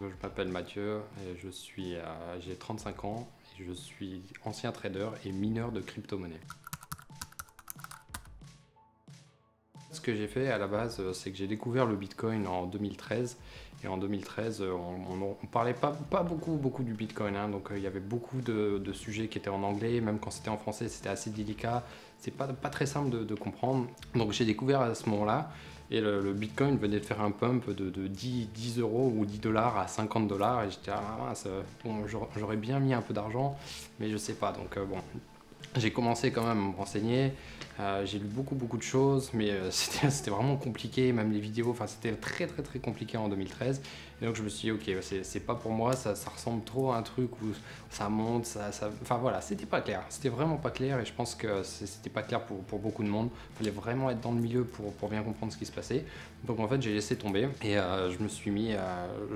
Je m'appelle Mathieu et j'ai 35 ans et je suis ancien trader et mineur de crypto-monnaie. Ce que j'ai fait à la base, c'est que j'ai découvert le Bitcoin en 2013. Et en 2013, on parlait pas beaucoup du Bitcoin, hein. Donc il y avait beaucoup de sujets qui étaient en anglais, même quand c'était en français, c'était assez délicat. C'est pas très simple de comprendre. Donc j'ai découvert à ce moment-là. Et le Bitcoin venait de faire un pump de 10 euros ou 10 dollars à 50 dollars. Et j'étais, ah mince, bon, j'aurais bien mis un peu d'argent, mais je sais pas. Donc bon, j'ai commencé quand même à me renseigner, j'ai lu beaucoup de choses, mais c'était vraiment compliqué, même les vidéos, enfin c'était très compliqué en 2013. Et donc je me suis dit, ok, c'est pas pour moi, ça ressemble trop à un truc où ça monte, enfin voilà, c'était pas clair, c'était vraiment pas clair et je pense que c'était pas clair pour beaucoup de monde. Il fallait vraiment être dans le milieu pour bien comprendre ce qui se passait. Donc en fait j'ai laissé tomber et je me suis mis,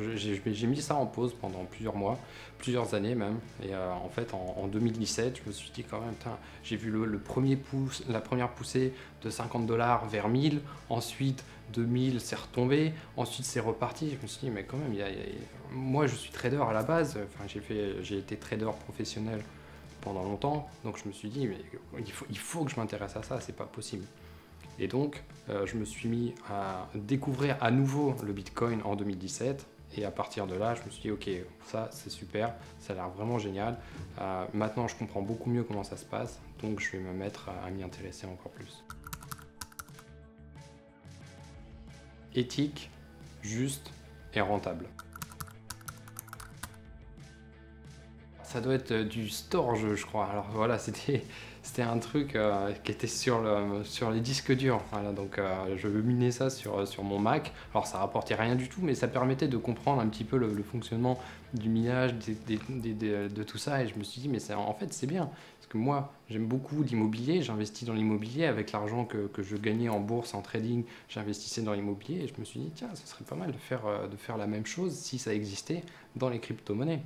j'ai mis ça en pause pendant plusieurs mois, plusieurs années même. Et en fait en 2017, je me suis dit quand même, j'ai vu la première poussée de 50 dollars vers 1000, ensuite de 1000 c'est retombé, ensuite c'est reparti. Je me suis dit mais quand même, moi je suis trader à la base, enfin, j'ai été trader professionnel pendant longtemps, donc je me suis dit mais il faut que je m'intéresse à ça, c'est pas possible. Et donc je me suis mis à découvrir à nouveau le Bitcoin en 2017. Et à partir de là, je me suis dit, ok, ça c'est super, ça a l'air vraiment génial. Maintenant, je comprends beaucoup mieux comment ça se passe, donc je vais me mettre à m'y intéresser encore plus. Éthique, juste et rentable. Ça doit être du storage, je crois. Alors voilà, c'était un truc qui était sur les disques durs. Voilà, donc je minais ça sur mon Mac. Alors ça rapportait rien du tout, mais ça permettait de comprendre un petit peu le fonctionnement du minage, de tout ça. Et je me suis dit, mais en fait, c'est bien. Parce que moi, j'aime beaucoup l'immobilier. J'investis dans l'immobilier avec l'argent que je gagnais en bourse, en trading. J'investissais dans l'immobilier et je me suis dit, tiens, ce serait pas mal de faire la même chose si ça existait dans les crypto-monnaies.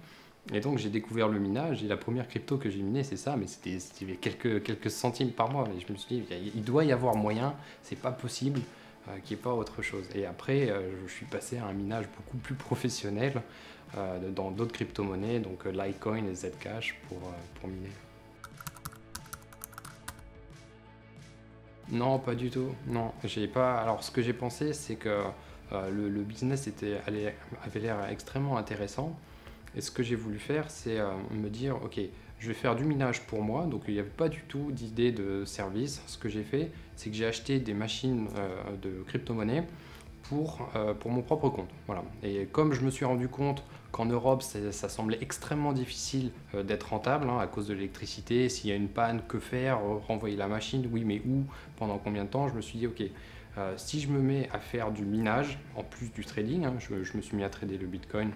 Et donc j'ai découvert le minage et la première crypto que j'ai minée c'est ça, mais c'était quelques centimes par mois. Et je me suis dit, il doit y avoir moyen, c'est pas possible qu'il n'y ait pas autre chose. Et après, je suis passé à un minage beaucoup plus professionnel dans d'autres crypto-monnaies, donc Litecoin et Zcash pour miner. Non, pas du tout. Non, j'ai pas. Alors ce que j'ai pensé, c'est que le business avait l'air extrêmement intéressant. Et ce que j'ai voulu faire, c'est me dire, ok, je vais faire du minage pour moi. Donc il n'y avait pas du tout d'idée de service. Ce que j'ai fait, c'est que j'ai acheté des machines de crypto-monnaie pour mon propre compte. Voilà. Et comme je me suis rendu compte qu'en Europe, ça semblait extrêmement difficile d'être rentable hein, à cause de l'électricité. S'il y a une panne, que faire? Renvoyer la machine? Oui, mais où? Pendant combien de temps? Je me suis dit, ok, si je me mets à faire du minage, en plus du trading, hein, je me suis mis à trader le Bitcoin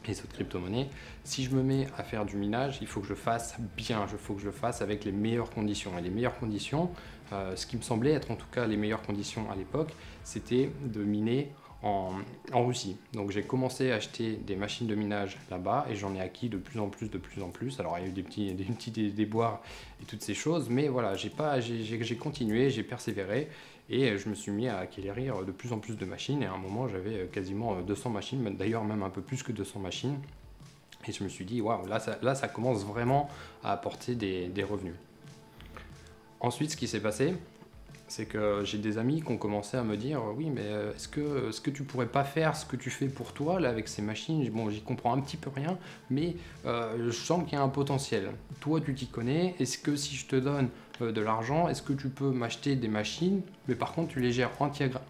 et les autres crypto-monnaies. Si je me mets à faire du minage, il faut que je le fasse bien, il faut que je le fasse avec les meilleures conditions. Et les meilleures conditions, ce qui me semblait être en tout cas les meilleures conditions à l'époque, c'était de miner en Russie. Donc j'ai commencé à acheter des machines de minage là-bas et j'en ai acquis de plus en plus. Alors il y a eu des petits déboires et toutes ces choses, mais voilà, j'ai continué, j'ai persévéré et je me suis mis à acquérir de plus en plus de machines et à un moment j'avais quasiment 200 machines, d'ailleurs même un peu plus que 200 machines. Et je me suis dit, waouh, là ça commence vraiment à apporter des revenus. Ensuite, ce qui s'est passé, c'est que j'ai des amis qui ont commencé à me dire oui mais est-ce que tu pourrais pas faire ce que tu fais pour toi là avec ces machines? Bon, j'y comprends un petit peu rien, mais je sens qu'il y a un potentiel. Toi tu t'y connais, est-ce que si je te donne de l'argent, est-ce que tu peux m'acheter des machines, mais par contre tu les gères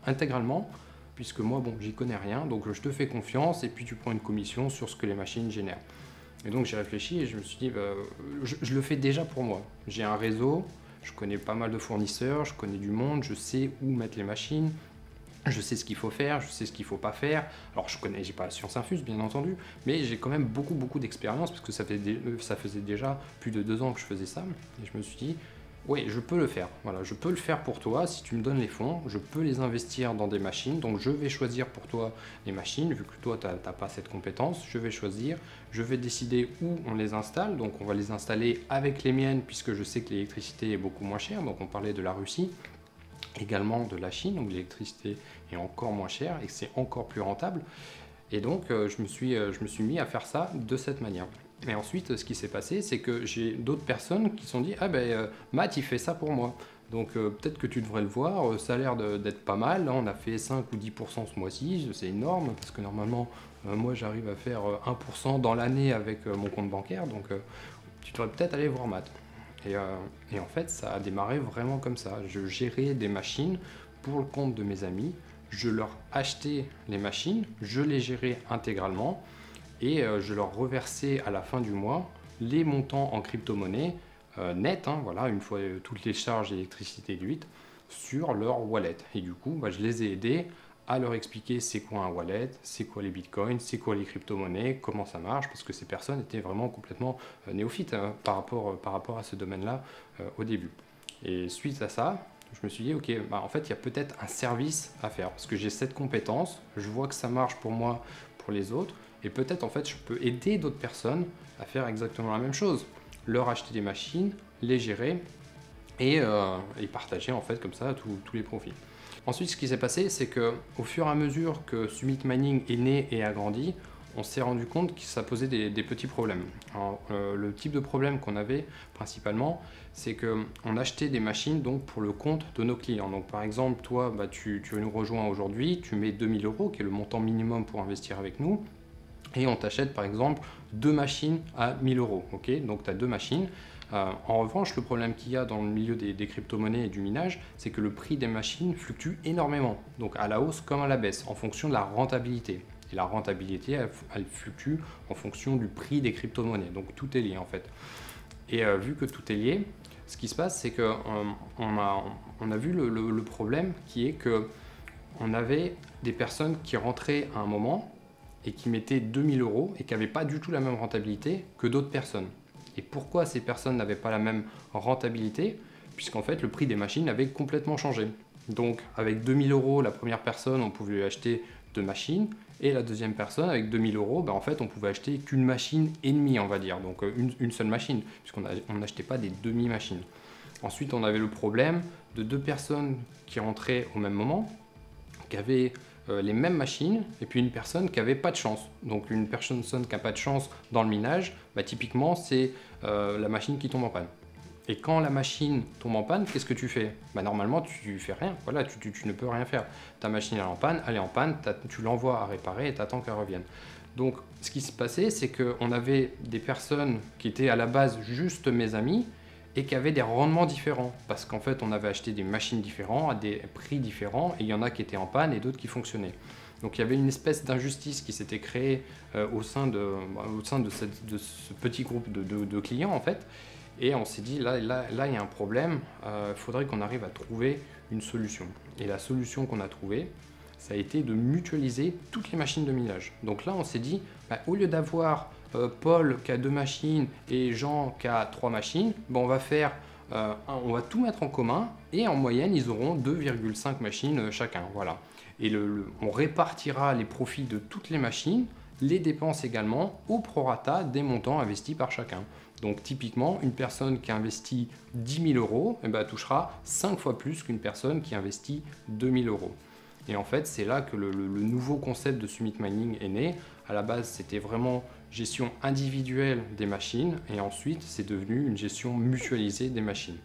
intégralement, puisque moi bon j'y connais rien, donc je te fais confiance et puis tu prends une commission sur ce que les machines génèrent. Et donc j'ai réfléchi et je me suis dit je le fais déjà pour moi, j'ai un réseau. Je connais pas mal de fournisseurs, je connais du monde, je sais où mettre les machines, je sais ce qu'il faut faire, je sais ce qu'il faut pas faire. Alors j'ai pas la science infuse bien entendu, mais j'ai quand même beaucoup d'expérience parce que ça faisait déjà plus de 2 ans que je faisais ça. Et je me suis dit, oui, je peux le faire. Voilà, je peux le faire pour toi. Si tu me donnes les fonds, je peux les investir dans des machines. Donc je vais choisir pour toi les machines, vu que toi tu n'as pas cette compétence. Je vais choisir, je vais décider où on les installe. Donc on va les installer avec les miennes, puisque je sais que l'électricité est beaucoup moins chère. Donc on parlait de la Russie, également de la Chine, où l'électricité est encore moins chère et que c'est encore plus rentable. Et donc, je me suis mis à faire ça de cette manière. Et ensuite, ce qui s'est passé, c'est que j'ai d'autres personnes qui se sont dit, ah ben, Matt, il fait ça pour moi. Donc peut-être que tu devrais le voir, ça a l'air d'être pas mal. Là, on a fait 5 ou 10% ce mois-ci, c'est énorme, parce que normalement, moi j'arrive à faire 1% dans l'année avec mon compte bancaire, donc tu devrais peut-être aller voir Matt. Et en fait, ça a démarré vraiment comme ça. Je gérais des machines pour le compte de mes amis, je leur achetais les machines, je les gérais intégralement, et je leur reversais à la fin du mois les montants en crypto-monnaie net, hein, voilà, une fois toutes les charges d'électricité déduites, sur leur wallet. Et du coup, je les ai aidés à leur expliquer c'est quoi un wallet, c'est quoi les bitcoins, c'est quoi les crypto-monnaies, comment ça marche, parce que ces personnes étaient vraiment complètement néophytes hein, par rapport à ce domaine-là au début. Et suite à ça, je me suis dit, ok, en fait, il y a peut-être un service à faire, parce que j'ai cette compétence, je vois que ça marche pour moi, pour les autres, et peut-être, en fait, je peux aider d'autres personnes à faire exactement la même chose. Leur acheter des machines, les gérer, et partager, en fait, comme ça, tous les profits. Ensuite, ce qui s'est passé, c'est qu'au fur et à mesure que Summit Mining est né et a grandi, on s'est rendu compte que ça posait des petits problèmes. Alors, le type de problème qu'on avait principalement, c'est qu'on achetait des machines donc, pour le compte de nos clients. Donc, par exemple, toi, tu nous rejoins aujourd'hui, tu mets 2000 €, qui est le montant minimum pour investir avec nous, et on t'achète par exemple 2 machines à 1000 €. Okay, donc, tu as 2 machines. En revanche, le problème qu'il y a dans le milieu des crypto-monnaies et du minage, c'est que le prix des machines fluctue énormément, donc à la hausse comme à la baisse, en fonction de la rentabilité. Et la rentabilité, elle fluctue en fonction du prix des crypto-monnaies, donc tout est lié en fait. Et vu que tout est lié, ce qui se passe, c'est qu'on a vu le problème qui est qu'on avait des personnes qui rentraient à un moment et qui mettaient 2000 € et qui n'avaient pas du tout la même rentabilité que d'autres personnes. Et pourquoi ces personnes n'avaient pas la même rentabilité? Puisqu'en fait, le prix des machines avait complètement changé. Donc, avec 2000 € la première personne, on pouvait acheter 2 machines. Et la deuxième personne, avec 2000 €, en fait, on pouvait acheter qu'une machine et demie, on va dire. Donc, une seule machine, puisqu'on n'achetait pas des demi-machines. Ensuite, on avait le problème de 2 personnes qui rentraient au même moment, qui avaient les mêmes machines, et puis une personne qui n'avait pas de chance. Donc une personne qui n'a pas de chance dans le minage, typiquement c'est la machine qui tombe en panne. Et quand la machine tombe en panne, qu'est-ce que tu fais? Normalement tu fais rien, voilà, tu ne peux rien faire. Ta machine elle est en panne, tu l'envoies à réparer et tu attends qu'elle revienne. Donc ce qui se passait, c'est qu'on avait des personnes qui étaient à la base juste mes amis, et qui avaient des rendements différents, parce qu'en fait on avait acheté des machines différentes à des prix différents, et il y en a qui étaient en panne et d'autres qui fonctionnaient. Donc il y avait une espèce d'injustice qui s'était créée au sein de ce petit groupe de clients en fait, et on s'est dit là il y a un problème, il faudrait qu'on arrive à trouver une solution. Et la solution qu'on a trouvée, ça a été de mutualiser toutes les machines de minage. Donc là on s'est dit, au lieu d'avoir Paul qui a 2 machines et Jean qui a 3 machines, on va tout mettre en commun, et en moyenne ils auront 2,5 machines chacun. Voilà. Et on répartira les profits de toutes les machines, les dépenses également, au prorata des montants investis par chacun. Donc typiquement, une personne qui investit 10 000 € touchera 5 fois plus qu'une personne qui investit 2000 €. Et en fait, c'est là que le nouveau concept de Summit Mining est né. À la base, c'était vraiment gestion individuelle des machines, et ensuite, c'est devenu une gestion mutualisée des machines.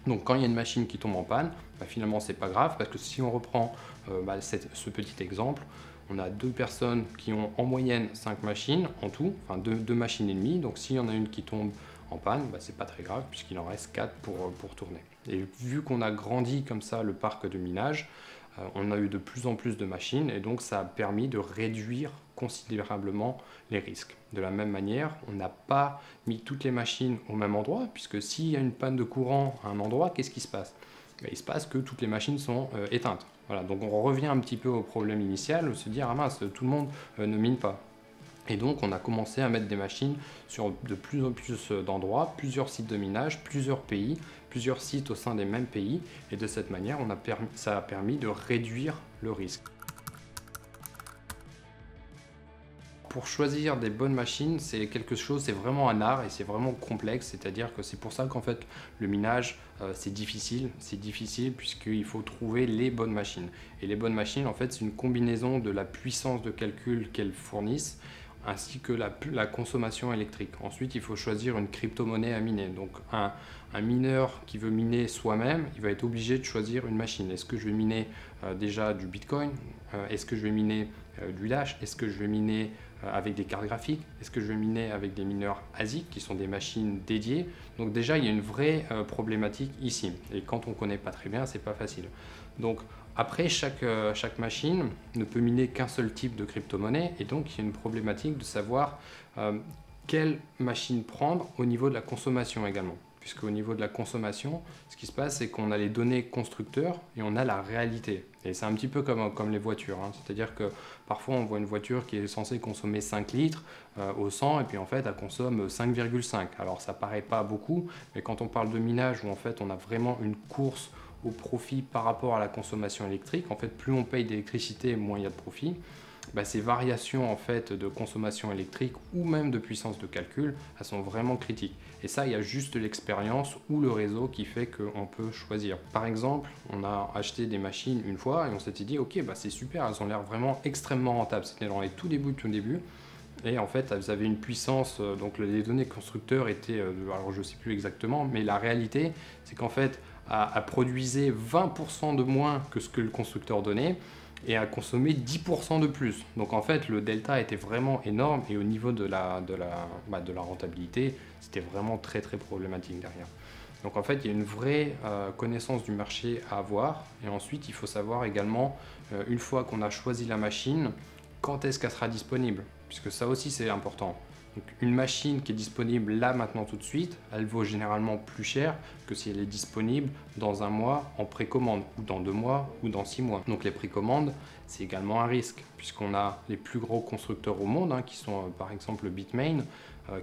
Donc, quand il y a une machine qui tombe en panne, finalement, c'est pas grave, parce que si on reprend ce petit exemple, on a 2 personnes qui ont en moyenne 5 machines en tout, enfin 2 machines et demie. Donc, s'il y en a une qui tombe en panne, c'est pas très grave, puisqu'il en reste 4 pour tourner. Et vu qu'on a grandi comme ça le parc de minage, on a eu de plus en plus de machines, et donc ça a permis de réduire considérablement les risques. De la même manière, on n'a pas mis toutes les machines au même endroit, puisque s'il y a une panne de courant à un endroit, qu'est-ce qui se passe? Il se passe que toutes les machines sont éteintes. Voilà, donc on revient un petit peu au problème initial, se dire ah mince, tout le monde ne mine pas. Et donc on a commencé à mettre des machines sur de plus en plus d'endroits, plusieurs sites de minage, plusieurs pays, plusieurs sites au sein des mêmes pays, et de cette manière ça a permis de réduire le risque. pour choisir des bonnes machines, c'est quelque chose, c'est vraiment un art et c'est vraiment complexe. C'est-à-dire que c'est pour ça qu'en fait le minage c'est difficile. C'est difficile puisqu'il faut trouver les bonnes machines. Et les bonnes machines, en fait, c'est une combinaison de la puissance de calcul qu'elles fournissent ainsi que la consommation électrique. Ensuite, il faut choisir une crypto-monnaie à miner. Donc un mineur qui veut miner soi-même, il va être obligé de choisir une machine. Est-ce que je vais miner déjà du Bitcoin? Est-ce que je vais miner du Dash? Est-ce que je vais miner avec des cartes graphiques? Est-ce que je vais miner avec des mineurs ASIC qui sont des machines dédiées? Donc déjà, il y a une vraie problématique ici. Et quand on ne connaît pas très bien, c'est pas facile. Donc après, chaque machine ne peut miner qu'un seul type de crypto-monnaie. Et donc, il y a une problématique de savoir quelle machine prendre au niveau de la consommation également. Puisque au niveau de la consommation, ce qui se passe, c'est qu'on a les données constructeurs et on a la réalité. Et c'est un petit peu comme les voitures. Hein. C'est-à-dire que parfois, on voit une voiture qui est censée consommer 5 litres au 100 et puis en fait, elle consomme 5,5. Alors, ça paraît pas beaucoup, mais quand on parle de minage où en fait, on a vraiment une course au profit par rapport à la consommation électrique, en fait, plus on paye d'électricité, moins il y a de profit. Ces variations en fait de consommation électrique ou même de puissance de calcul, elles sont vraiment critiques. Et ça, il y a juste l'expérience ou le réseau qui fait qu'on peut choisir. Par exemple, on a acheté des machines une fois et on s'était dit, ok, c'est super, elles ont l'air vraiment extrêmement rentables. C'était dans les tout débuts. Et en fait, elles avaient une puissance, donc les données constructeurs étaient, alors je ne sais plus exactement, mais la réalité, c'est qu'en fait, elle produisait 20% de moins que ce que le constructeur donnait et à consommer 10% de plus. Donc en fait, le delta était vraiment énorme et au niveau de la rentabilité, c'était vraiment très problématique derrière. Donc en fait, il y a une vraie connaissance du marché à avoir et ensuite, il faut savoir également, une fois qu'on a choisi la machine, quand est-ce qu'elle sera disponible, puisque ça aussi c'est important. Donc, une machine qui est disponible là, maintenant, tout de suite, elle vaut généralement plus cher que si elle est disponible dans un mois en précommande, ou dans 2 mois, ou dans 6 mois. Donc les précommandes, c'est également un risque, puisqu'on a les plus gros constructeurs au monde, qui sont par exemple Bitmain,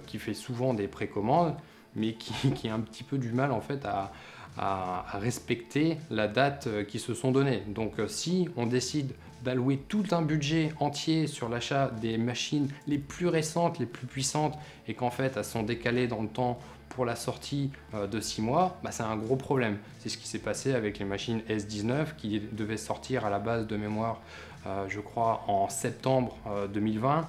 qui fait souvent des précommandes, mais qui a un petit peu du mal en fait à respecter la date qu'ils se sont donnée. Donc si on décide d'allouer tout un budget entier sur l'achat des machines les plus récentes, les plus puissantes, et qu'en fait elles sont décalées dans le temps pour la sortie de 6 mois, c'est un gros problème. C'est ce qui s'est passé avec les machines S19 qui devaient sortir à la base de mémoire, je crois, en septembre 2020,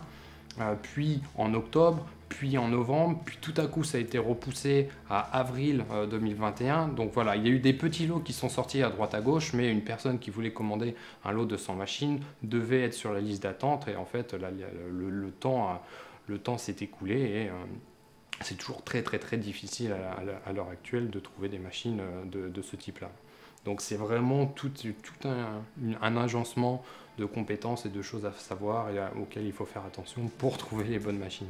puis en octobre, puis en novembre, puis tout à coup ça a été repoussé à avril 2021. Donc voilà, il y a eu des petits lots qui sont sortis à droite à gauche, mais une personne qui voulait commander un lot de 100 machines devait être sur la liste d'attente et en fait le temps s'est écoulé et c'est toujours très difficile à l'heure actuelle de trouver des machines de ce type-là. Donc c'est vraiment tout un agencement de compétences et de choses à savoir et auxquelles il faut faire attention pour trouver les bonnes machines.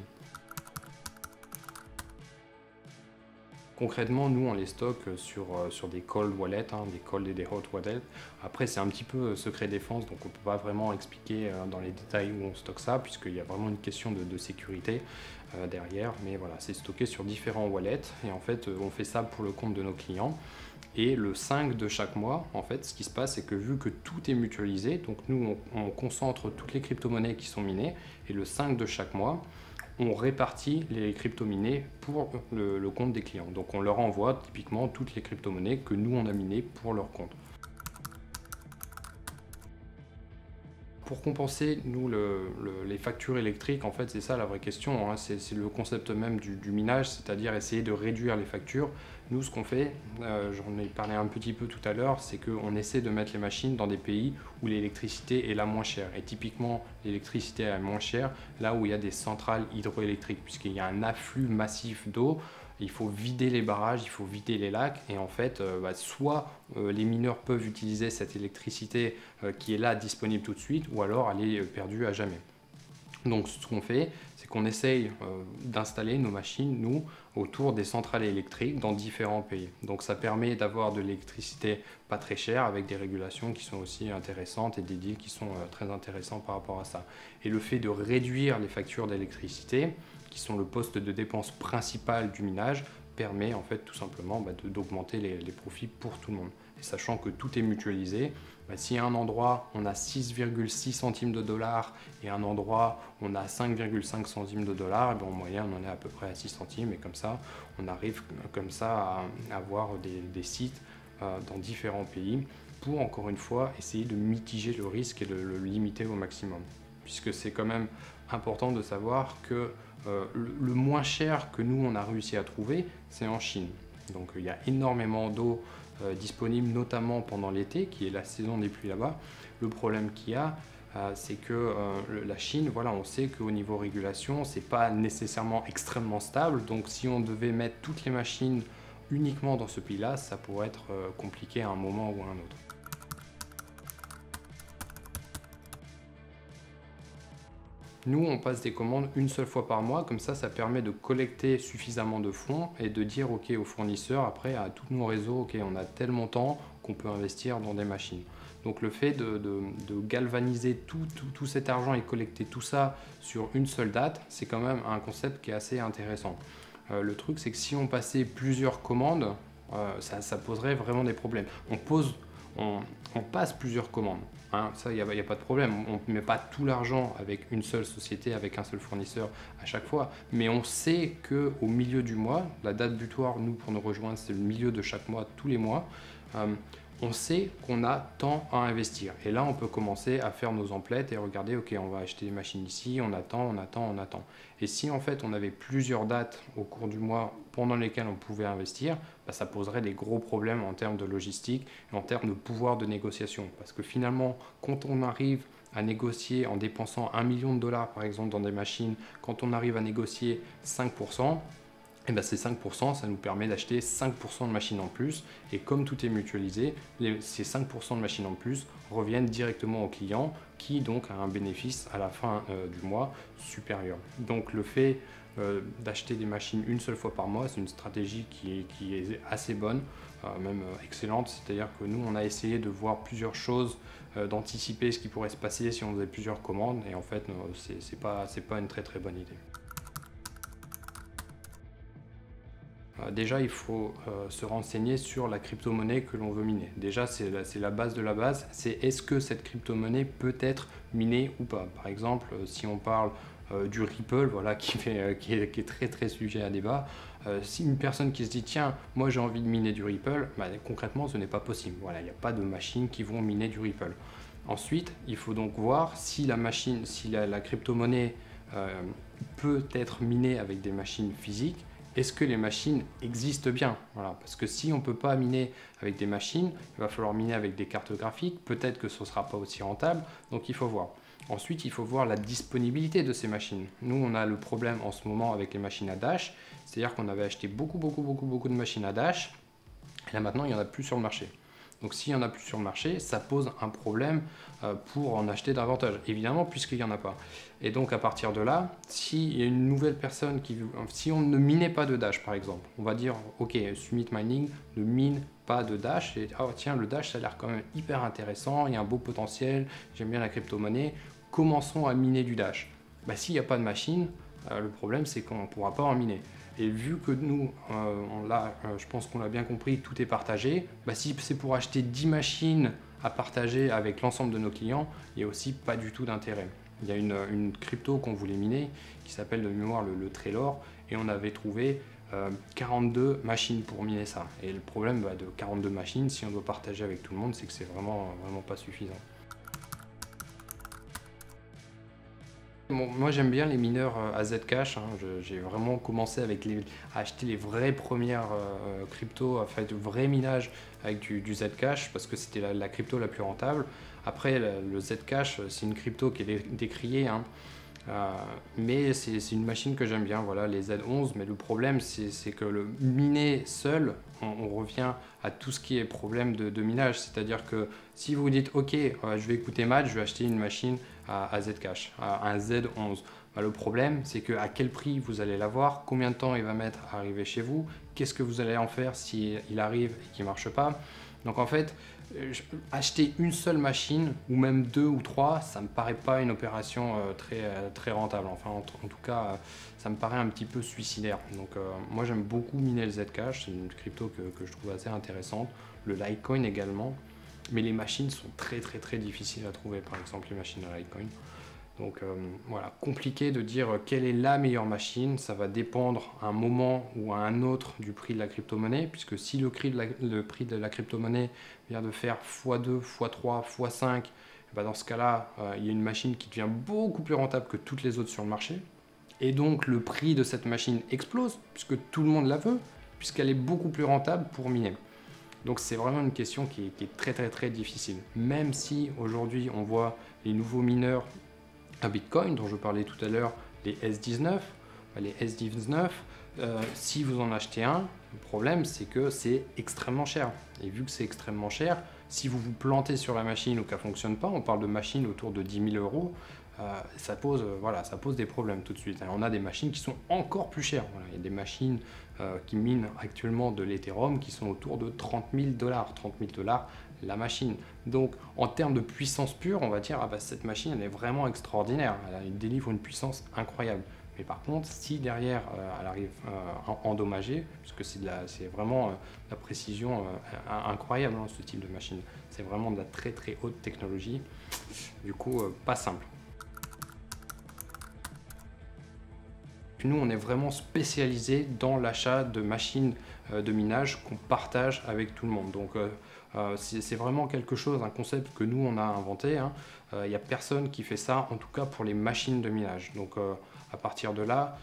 Concrètement, nous, on les stocke sur des cold wallets, des cold et des hot wallets. Après, c'est un petit peu secret défense, donc on ne peut pas vraiment expliquer dans les détails où on stocke ça, puisqu'il y a vraiment une question de sécurité derrière. Mais voilà, c'est stocké sur différents wallets, et en fait, on fait ça pour le compte de nos clients. Et le 5 de chaque mois, en fait, ce qui se passe, c'est que vu que tout est mutualisé, donc nous, on concentre toutes les crypto-monnaies qui sont minées, et le 5 de chaque mois, on répartit les crypto-minées pour le compte des clients. Donc on leur envoie typiquement toutes les crypto-monnaies que nous on a minées pour leur compte. Pour compenser, nous, les factures électriques, en fait, c'est ça la vraie question, c'est le concept même du minage, c'est-à-dire essayer de réduire les factures. Nous, ce qu'on fait, j'en ai parlé un petit peu tout à l'heure, c'est qu'on essaie de mettre les machines dans des pays où l'électricité est la moins chère. Et typiquement, l'électricité est la moins chère là où il y a des centrales hydroélectriques, puisqu'il y a un afflux massif d'eau. Il faut vider les barrages, il faut vider les lacs et en fait, soit les mineurs peuvent utiliser cette électricité qui est là disponible tout de suite ou alors elle est perdue à jamais. Donc ce qu'on fait, c'est qu'on essaye d'installer nos machines, nous, autour des centrales électriques dans différents pays. Donc ça permet d'avoir de l'électricité pas très chère avec des régulations qui sont aussi intéressantes et des deals qui sont très intéressants par rapport à ça. Et le fait de réduire les factures d'électricité, qui sont le poste de dépense principal du minage, permet en fait tout simplement d'augmenter les profits pour tout le monde. et sachant que tout est mutualisé, si à un endroit on a 6,6 centimes de dollars et à un endroit on a 5,5 centimes de dollars, en moyenne on en est à peu près à 6 centimes, et comme ça on arrive comme ça à avoir des sites dans différents pays pour encore une fois essayer de mitiger le risque et de le limiter au maximum. Puisque c'est quand même important de savoir que le moins cher que nous on a réussi à trouver, c'est en Chine. Donc il y a énormément d'eau disponible, notamment pendant l'été, qui est la saison des pluies là-bas. Le problème qu'il y a, c'est que la Chine, voilà, on sait qu'au niveau régulation, c'est pas nécessairement extrêmement stable. Donc si on devait mettre toutes les machines uniquement dans ce pays-là, ça pourrait être compliqué à un moment ou à un autre. Nous, on passe des commandes une seule fois par mois, comme ça permet de collecter suffisamment de fonds et de dire ok aux fournisseurs, après à tous nos réseaux, ok, on a tel montant qu'on peut investir dans des machines. Donc le fait de galvaniser tout cet argent et collecter tout ça sur une seule date, c'est quand même un concept qui est assez intéressant. Le truc, c'est que si on passait plusieurs commandes, ça poserait vraiment des problèmes. On passe plusieurs commandes, hein, ça, il n'y a pas de problème. On ne met pas tout l'argent avec une seule société, avec un seul fournisseur à chaque fois. Mais on sait qu'au milieu du mois, la date butoir, nous, pour nous rejoindre, c'est le milieu de chaque mois, tous les mois. On sait qu'on a tant à investir. Et là, on peut commencer à faire nos emplettes et regarder, ok, on va acheter des machines ici, on attend. Et si en fait on avait plusieurs dates au cours du mois pendant lesquelles on pouvait investir, ça poserait des gros problèmes en termes de logistique et en termes de pouvoir de négociation. Parce que finalement, quand on arrive à négocier en dépensant 1 million de dollars par exemple dans des machines, quand on arrive à négocier 5%, et ces 5%, ça nous permet d'acheter 5% de machines en plus. Et comme tout est mutualisé, ces 5% de machines en plus reviennent directement au client qui donc a un bénéfice à la fin du mois supérieur. Donc le fait d'acheter des machines une seule fois par mois, c'est une stratégie qui est assez bonne, même excellente. C'est-à-dire que nous, on a essayé de voir plusieurs choses, d'anticiper ce qui pourrait se passer si on faisait plusieurs commandes. Et en fait, c'est pas une très très bonne idée. Déjà, il faut se renseigner sur la crypto-monnaie que l'on veut miner. Déjà, c'est la base de la base. C'est est-ce que cette crypto-monnaie peut être minée ou pas. Par exemple, si on parle du Ripple, voilà, qui est très très sujet à débat. Si une personne qui se dit tiens, moi j'ai envie de miner du Ripple, concrètement, ce n'est pas possible. Voilà, il n'y a pas de machines qui vont miner du Ripple. Ensuite, il faut donc voir si la crypto-monnaie peut être minée avec des machines physiques. Est-ce que les machines existent bien? Voilà, parce que si on ne peut pas miner avec des machines, il va falloir miner avec des cartes graphiques. Peut-être que ce ne sera pas aussi rentable, donc il faut voir. Ensuite, il faut voir la disponibilité de ces machines. Nous, on a le problème en ce moment avec les machines à Dash, c'est-à-dire qu'on avait acheté beaucoup de machines à Dash, et là maintenant, il n'y en a plus sur le marché. Donc s'il n'y en a plus sur le marché, ça pose un problème pour en acheter davantage, évidemment, puisqu'il n'y en a pas. Et donc à partir de là, s'il y a une nouvelle personne si on ne minait pas de Dash par exemple, on va dire ok, Summit Mining ne mine pas de Dash, et oh, tiens, le Dash ça a l'air quand même hyper intéressant, il y a un beau potentiel, j'aime bien la crypto-monnaie, commençons à miner du Dash. S'il n'y a pas de machine, le problème c'est qu'on ne pourra pas en miner. Et vu que nous, je pense qu'on l'a bien compris, tout est partagé, si c'est pour acheter 10 machines à partager avec l'ensemble de nos clients, il n'y a aussi pas du tout d'intérêt. Il y a une crypto qu'on voulait miner qui s'appelle de mémoire le Trelor, et on avait trouvé 42 machines pour miner ça. Et le problème de 42 machines, si on doit partager avec tout le monde, c'est que c'est vraiment pas suffisant. Bon, moi j'aime bien les mineurs à Zcash, hein. J'ai vraiment commencé à acheter les vraies premières cryptos, à faire du vrai minage avec du Zcash parce que c'était la crypto la plus rentable. Après le Zcash c'est une crypto qui est décriée, hein. Mais c'est une machine que j'aime bien, voilà, les Z11, mais le problème c'est que le miner seul, on revient à tout ce qui est problème de minage, c'est-à-dire que si vous dites ok, je vais écouter Matt, je vais acheter une machine à Zcash, à un Z11, le problème c'est que à quel prix vous allez l'avoir, combien de temps il va mettre à arriver chez vous, qu'est-ce que vous allez en faire s'il arrive et qu'il ne marche pas. Donc en fait, Acheter une seule machine, ou même deux ou trois, ça me paraît pas une opération très rentable. Enfin, en tout cas, ça me paraît un petit peu suicidaire. Donc, moi, j'aime beaucoup miner le Zcash. C'est une crypto que je trouve assez intéressante. Le Litecoin également. Mais les machines sont très difficiles à trouver, par exemple, les machines de Litecoin. Donc voilà, compliqué de dire quelle est la meilleure machine, ça va dépendre à un moment ou à un autre du prix de la crypto-monnaie, puisque si le prix de la crypto-monnaie vient de faire x2, x3, x5, dans ce cas-là, il y a une machine qui devient beaucoup plus rentable que toutes les autres sur le marché, et donc le prix de cette machine explose, puisque tout le monde la veut, puisqu'elle est beaucoup plus rentable pour miner. Donc c'est vraiment une question qui est très difficile, même si aujourd'hui on voit les nouveaux mineurs à Bitcoin dont je parlais tout à l'heure, les S19, si vous en achetez un, le problème c'est que c'est extrêmement cher. Et vu que c'est extrêmement cher, si vous vous plantez sur la machine ou qu'elle ne fonctionne pas, on parle de machines autour de 10 000 euros, ça pose des problèmes tout de suite. Alors, on a des machines qui sont encore plus chères. Voilà, il y a des machines qui minent actuellement de l'Ethereum qui sont autour de 30 000 $. 30 000 $ la machine. Donc en termes de puissance pure, on va dire cette machine elle est vraiment extraordinaire, elle délivre une puissance incroyable. Mais par contre, si derrière elle arrive endommagée, puisque c'est vraiment la précision incroyable ce type de machine, c'est vraiment de la très haute technologie, du coup pas simple. Puis nous, on est vraiment spécialisé dans l'achat de machines de minage qu'on partage avec tout le monde. Donc, c'est vraiment quelque chose, un concept que nous, on a inventé. Il n'y a personne qui fait ça, en tout cas pour les machines de minage. Donc, à partir de là,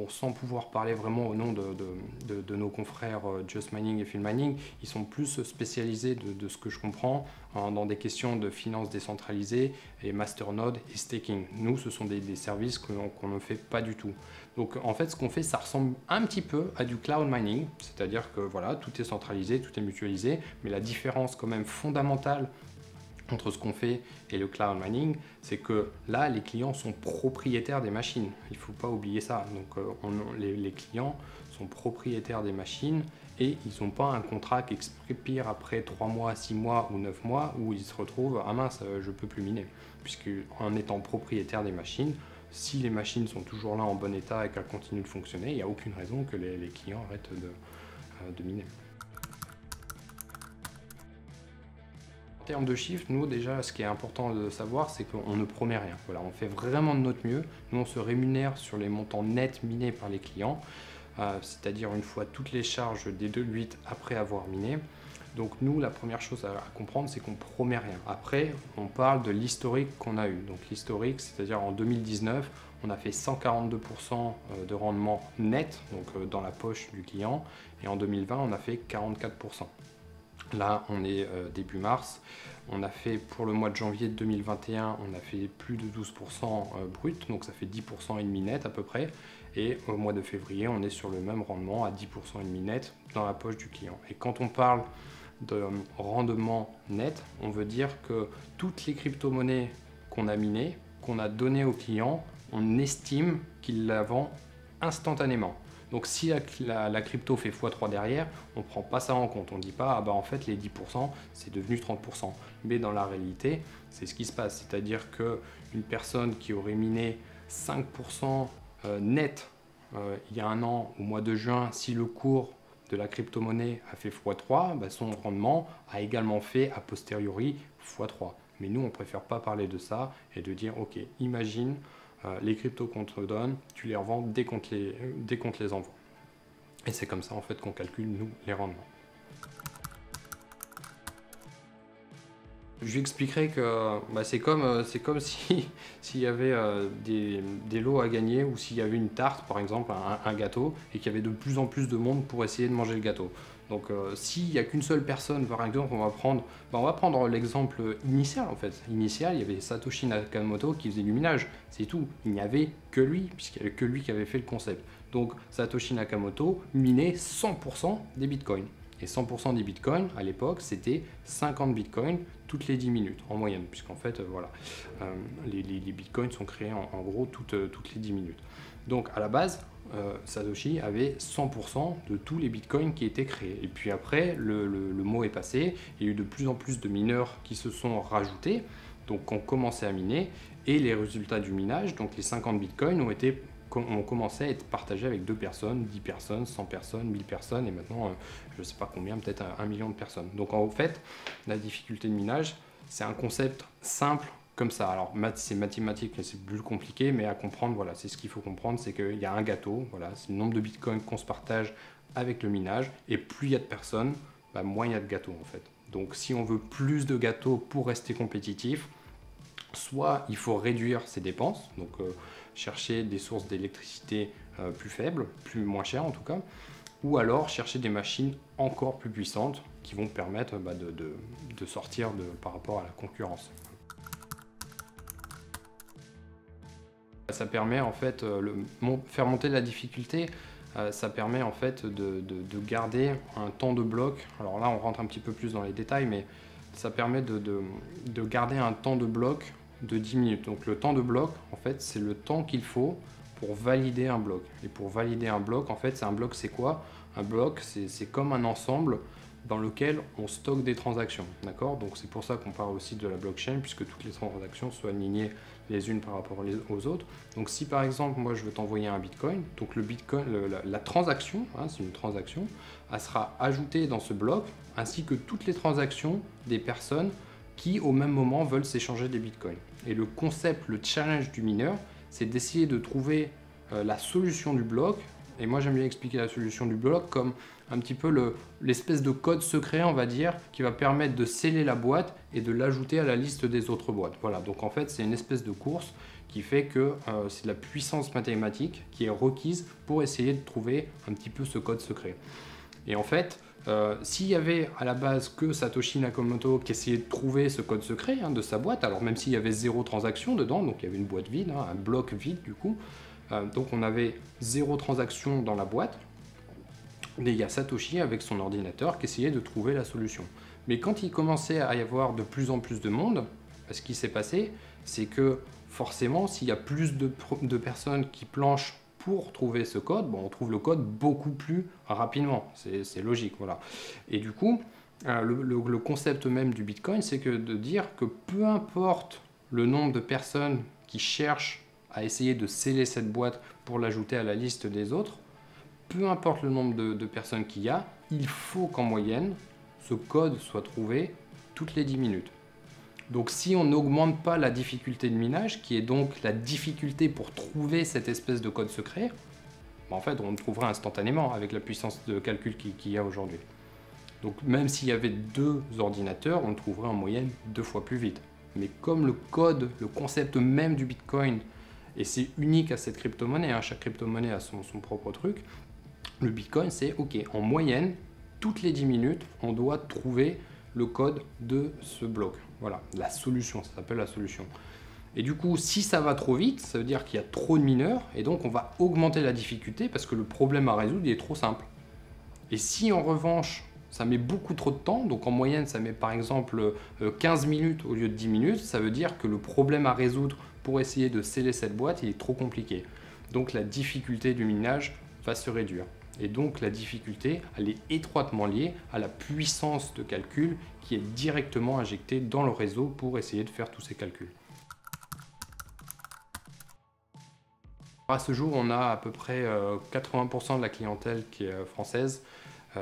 sans pouvoir parler vraiment au nom de nos confrères Just Mining et Phil Mining, ils sont plus spécialisés de ce que je comprends dans des questions de finances décentralisées et masternode et staking. Nous, ce sont des services qu'on ne fait pas du tout. Donc en fait, ce qu'on fait, ça ressemble un petit peu à du cloud mining, c'est-à-dire que voilà, tout est centralisé, tout est mutualisé, mais la différence quand même fondamentale entre ce qu'on fait et le cloud mining, c'est que là, les clients sont propriétaires des machines. Il ne faut pas oublier ça. Donc, les clients sont propriétaires des machines et ils n'ont pas un contrat qui expire après 3 mois, 6 mois ou 9 mois où ils se retrouvent « Ah mince, je ne peux plus miner ». Puisque en étant propriétaire des machines, si les machines sont toujours là en bon état et qu'elles continuent de fonctionner, il n'y a aucune raison que les clients arrêtent de miner. En termes de chiffres, nous déjà, ce qui est important de savoir, c'est qu'on ne promet rien. Voilà, on fait vraiment de notre mieux. Nous, on se rémunère sur les montants nets minés par les clients, c'est-à-dire une fois toutes les charges déduites après avoir miné. Donc nous, la première chose à comprendre, c'est qu'on ne promet rien. Après, on parle de l'historique qu'on a eu. Donc l'historique, c'est-à-dire en 2019, on a fait 142% de rendement net, donc dans la poche du client, et en 2020, on a fait 44%. Là, on est début mars. On a fait pour le mois de janvier 2021, on a fait plus de 12% brut, donc ça fait 10% et demi net à peu près. Et au mois de février, on est sur le même rendement à 10% et demi net dans la poche du client. Et quand on parle de rendement net, on veut dire que toutes les crypto-monnaies qu'on a minées, qu'on a données aux clients, on estime qu'ils la vendent instantanément. Donc si la crypto fait x3 derrière, on ne prend pas ça en compte. On ne dit pas, en fait les 10% c'est devenu 30%. Mais dans la réalité, c'est ce qui se passe. C'est-à-dire qu'une personne qui aurait miné 5% net il y a un an, au mois de juin, si le cours de la crypto-monnaie a fait x3, son rendement a également fait a posteriori x3. Mais nous, on ne préfère pas parler de ça et de dire, ok, imagine les cryptos qu'on te donne, tu les revends dès qu'on te les envoie. Et c'est comme ça en fait qu'on calcule, nous, les rendements. Je lui expliquerai que c'est comme s'il y avait des lots à gagner ou s'il y avait une tarte, par exemple, un gâteau, et qu'il y avait de plus en plus de monde pour essayer de manger le gâteau. Donc s'il n'y a qu'une seule personne, par exemple, on va prendre l'exemple initial en fait. Initial, il y avait Satoshi Nakamoto qui faisait du minage, c'est tout. Il n'y avait que lui, puisqu'il n'y avait que lui qui avait fait le concept. Donc Satoshi Nakamoto minait 100% des bitcoins. Et 100% des bitcoins, à l'époque, c'était 50 bitcoins toutes les 10 minutes, en moyenne, puisqu'en fait, les bitcoins sont créés en gros toutes les 10 minutes. Donc à la base, Satoshi avait 100% de tous les bitcoins qui étaient créés. Et puis après, le mot est passé, il y a eu de plus en plus de mineurs qui se sont rajoutés, donc ont commencé à miner, et les résultats du minage, donc les 50 bitcoins, ont commencé à être partagés avec 2 personnes, 10 personnes, 100 personnes, 1000 personnes, et maintenant, je ne sais pas combien, peut-être 1 million de personnes. Donc en fait, la difficulté de minage, c'est un concept simple, comme ça. Alors, c'est mathématique, c'est plus compliqué, mais à comprendre, voilà, c'est ce qu'il faut comprendre, c'est qu'il y a un gâteau, voilà, c'est le nombre de bitcoins qu'on se partage avec le minage, et plus il y a de personnes, bah, moins il y a de gâteaux en fait. Donc, si on veut plus de gâteaux pour rester compétitif, soit il faut réduire ses dépenses, donc chercher des sources d'électricité plus faibles, moins chères en tout cas, ou alors chercher des machines encore plus puissantes qui vont permettre de sortir par rapport à la concurrence. Ça permet en fait, faire monter la difficulté, ça permet en fait de garder un temps de bloc. Alors là on rentre un petit peu plus dans les détails, mais ça permet de garder un temps de bloc de 10 minutes. Donc le temps de bloc, en fait, c'est le temps qu'il faut pour valider un bloc. Et pour valider un bloc, en fait, un bloc, c'est quoi? Un bloc, c'est comme un ensemble dans lequel on stocke des transactions. D'accord? Donc c'est pour ça qu'on parle aussi de la blockchain, puisque toutes les transactions soient alignées les unes par rapport aux autres. Donc si par exemple, moi je veux t'envoyer un bitcoin, donc le bitcoin, la transaction, hein, c'est une transaction, elle sera ajoutée dans ce bloc, ainsi que toutes les transactions des personnes qui au même moment veulent s'échanger des bitcoins. Et le concept, le challenge du mineur, c'est d'essayer de trouver la solution du bloc. Et moi j'aime bien expliquer la solution du bloc comme un petit peu l'espèce de code secret, on va dire, qui va permettre de sceller la boîte et de l'ajouter à la liste des autres boîtes. Voilà, donc en fait c'est une espèce de course qui fait que c'est de la puissance mathématique qui est requise pour essayer de trouver un petit peu ce code secret. Et en fait, s'il y avait à la base que Satoshi Nakamoto qui essayait de trouver ce code secret de sa boîte, alors même s'il y avait 0 transaction dedans, donc il y avait une boîte vide, un bloc vide du coup, donc on avait 0 transaction dans la boîte, et il y a Satoshi avec son ordinateur qui essayait de trouver la solution. Mais quand il commençait à y avoir de plus en plus de monde, ce qui s'est passé, c'est que forcément, s'il y a plus de personnes qui planchent pour trouver ce code, bon, on trouve le code beaucoup plus rapidement, c'est logique, voilà. Et du coup, le concept même du Bitcoin, c'est que de dire que peu importe le nombre de personnes qui cherchent à essayer de sceller cette boîte pour l'ajouter à la liste des autres, peu importe le nombre de personnes qu'il y a, il faut qu'en moyenne, ce code soit trouvé toutes les 10 minutes. Donc si on n'augmente pas la difficulté de minage, qui est donc la difficulté pour trouver cette espèce de code secret, en fait on le trouvera instantanément avec la puissance de calcul qu'il y a aujourd'hui. Donc même s'il y avait 2 ordinateurs, on le trouverait en moyenne 2 fois plus vite. Mais comme le code, le concept même du Bitcoin, et c'est unique à cette crypto-monnaie, hein, chaque crypto-monnaie a son propre truc, le Bitcoin c'est ok, en moyenne, toutes les 10 minutes, on doit trouver le code de ce bloc. Voilà, la solution, ça s'appelle la solution. Et du coup, si ça va trop vite, ça veut dire qu'il y a trop de mineurs, et donc on va augmenter la difficulté parce que le problème à résoudre il est trop simple. Et si en revanche, ça met beaucoup trop de temps, donc en moyenne ça met par exemple 15 minutes au lieu de 10 minutes, ça veut dire que le problème à résoudre pour essayer de sceller cette boîte, il est trop compliqué. Donc la difficulté du minage va se réduire. Et donc la difficulté, elle est étroitement liée à la puissance de calcul qui est directement injectée dans le réseau pour essayer de faire tous ces calculs. À ce jour, on a à peu près 80% de la clientèle qui est française,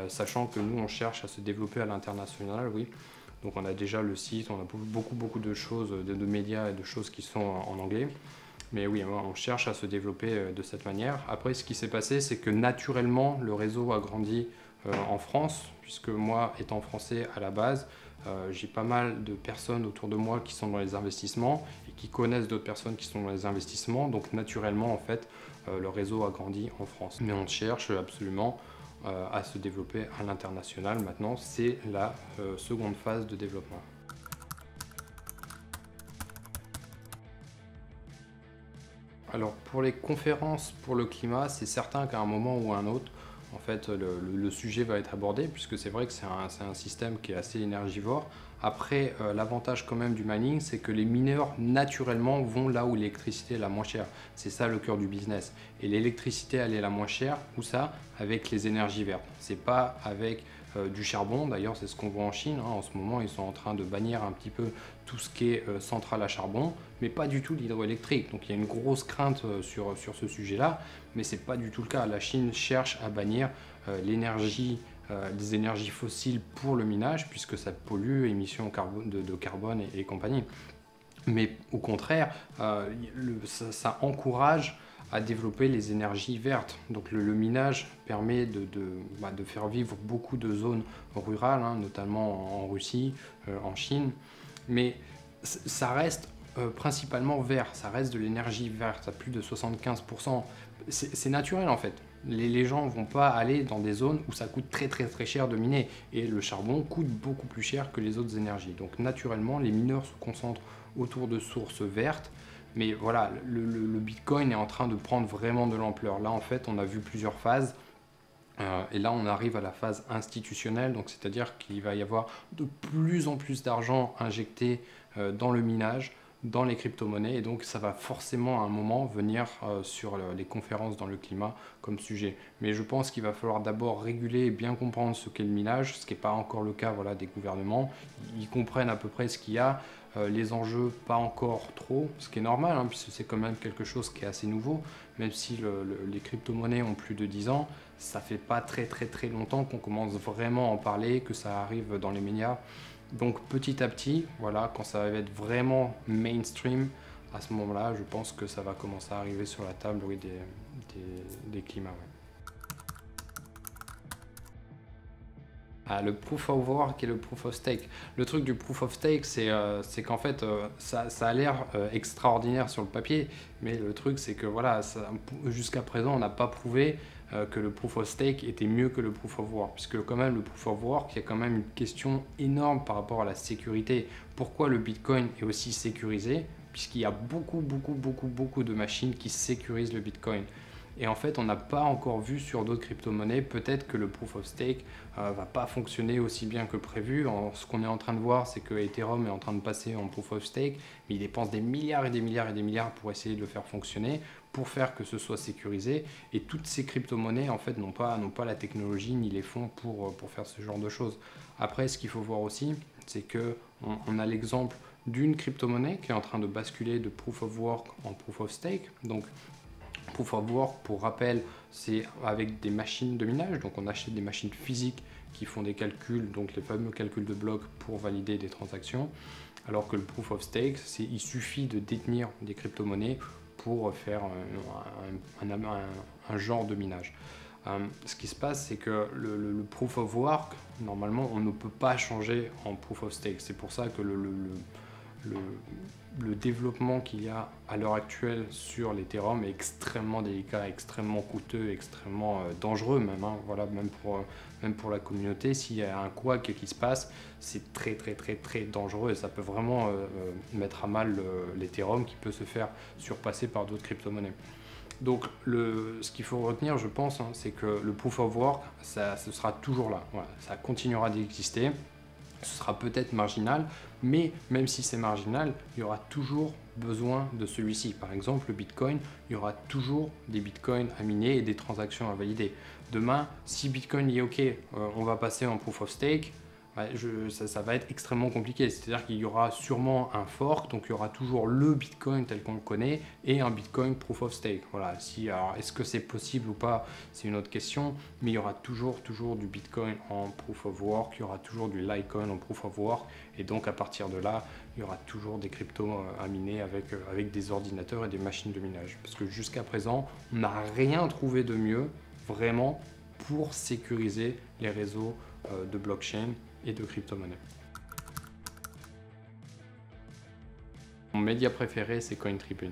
sachant que nous, on cherche à se développer à l'international, oui. Donc on a déjà le site, on a beaucoup de choses, de médias et de choses qui sont en anglais. Mais oui, on cherche à se développer de cette manière. Après, ce qui s'est passé, c'est que naturellement, le réseau a grandi en France, puisque moi, étant français à la base, j'ai pas mal de personnes autour de moi qui sont dans les investissements et qui connaissent d'autres personnes qui sont dans les investissements. Donc naturellement, en fait, le réseau a grandi en France. Mais on cherche absolument à se développer à l'international. Maintenant, c'est la seconde phase de développement. Alors pour les conférences pour le climat, c'est certain qu'à un moment ou à un autre, en fait, le sujet va être abordé, puisque c'est vrai que c'est un système qui est assez énergivore. Après, l'avantage quand même du mining, c'est que les mineurs, naturellement, vont là où l'électricité est la moins chère. C'est ça le cœur du business. Et l'électricité, elle est la moins chère, où ça? Avec les énergies vertes. C'est pas avec du charbon. D'ailleurs, c'est ce qu'on voit en Chine, hein. En ce moment, ils sont en train de bannir un petit peu tout ce qui est centrale à charbon, mais pas du tout l'hydroélectrique. Donc, il y a une grosse crainte sur ce sujet-là, mais c'est pas du tout le cas. La Chine cherche à bannir les énergies fossiles pour le minage, puisque ça pollue, émissions de carbone et compagnie. Mais au contraire, ça encourage à développer les énergies vertes. Donc le minage permet de faire vivre beaucoup de zones rurales, hein, notamment en Russie, en Chine. Mais ça reste principalement vert, ça reste de l'énergie verte à plus de 75%. C'est naturel en fait. Les gens ne vont pas aller dans des zones où ça coûte très très très cher de miner. Et le charbon coûte beaucoup plus cher que les autres énergies. Donc naturellement, les mineurs se concentrent autour de sources vertes. Mais voilà, le Bitcoin est en train de prendre vraiment de l'ampleur. Là, en fait, on a vu plusieurs phases. Et là, on arrive à la phase institutionnelle. Donc, c'est-à-dire qu'il va y avoir de plus en plus d'argent injecté dans le minage, dans les crypto-monnaies. Et donc, ça va forcément à un moment venir sur les conférences dans le climat comme sujet. Mais je pense qu'il va falloir d'abord réguler et bien comprendre ce qu'est le minage, ce qui n'est pas encore le cas, voilà, des gouvernements. Ils comprennent à peu près ce qu'il y a. Les enjeux, pas encore trop, ce qui est normal, hein, puisque c'est quand même quelque chose qui est assez nouveau. Même si les crypto-monnaies ont plus de 10 ans, ça fait pas très très très longtemps qu'on commence vraiment à en parler, que ça arrive dans les médias. Donc petit à petit, voilà, quand ça va être vraiment mainstream, à ce moment-là, je pense que ça va commencer à arriver sur la table, oui, des climats. Ouais. Ah, le proof of work et le proof of stake. Le truc du proof of stake, c'est qu'en fait, ça a l'air extraordinaire sur le papier, mais le truc, c'est que voilà, jusqu'à présent, on n'a pas prouvé que le proof of stake était mieux que le proof of work, puisque quand même, le proof of work, il y a quand même une question énorme par rapport à la sécurité. Pourquoi le Bitcoin est aussi sécurisé? Puisqu'il y a beaucoup de machines qui sécurisent le Bitcoin. Et en fait, on n'a pas encore vu sur d'autres crypto-monnaies, peut-être que le proof of stake va pas fonctionner aussi bien que prévu. Ce qu'on est en train de voir, c'est que Ethereum est en train de passer en proof of stake, mais il dépense des milliards et des milliards et des milliards pour essayer de le faire fonctionner, pour faire que ce soit sécurisé. Et toutes ces crypto-monnaies, en fait, n'ont pas la technologie ni les fonds pour faire ce genre de choses. Après, ce qu'il faut voir aussi, c'est qu'on a l'exemple d'une crypto-monnaie qui est en train de basculer de proof of work en proof of stake. Donc, proof of work, pour rappel, c'est avec des machines de minage. Donc, on achète des machines physiques qui font des calculs, donc les fameux calculs de blocs pour valider des transactions. Alors que le proof of stake, il suffit de détenir des crypto-monnaies pour faire un genre de minage. Ce qui se passe, c'est que le proof of work, normalement, on ne peut pas changer en proof of stake. C'est pour ça que le développement qu'il y a à l'heure actuelle sur l'Ethereum est extrêmement délicat, extrêmement coûteux, extrêmement dangereux même, hein. Voilà, même pour la communauté, s'il y a un couac qui se passe, c'est très dangereux et ça peut vraiment mettre à mal l'Ethereum qui peut se faire surpasser par d'autres crypto-monnaies. Donc ce qu'il faut retenir, je pense, hein, c'est que le proof of work, ce sera toujours là. Voilà, ça continuera d'exister. Ce sera peut-être marginal, mais même si c'est marginal, il y aura toujours besoin de celui-ci. Par exemple, le Bitcoin, il y aura toujours des Bitcoins à miner et des transactions à valider. Demain, si Bitcoin dit OK, on va passer en proof of stake, ça va être extrêmement compliqué. C'est-à-dire qu'il y aura sûrement un fork, donc il y aura toujours le Bitcoin tel qu'on le connaît et un Bitcoin proof of stake. Voilà. Alors, est-ce que c'est possible ou pas, c'est une autre question, mais il y aura toujours du Bitcoin en proof of work, il y aura toujours du Litecoin en proof of work, et donc à partir de là, il y aura toujours des cryptos à miner avec des ordinateurs et des machines de minage. Parce que jusqu'à présent, on n'a rien trouvé de mieux, vraiment, pour sécuriser les réseaux de blockchain et de crypto-monnaie. Mon média préféré, c'est CoinTribune.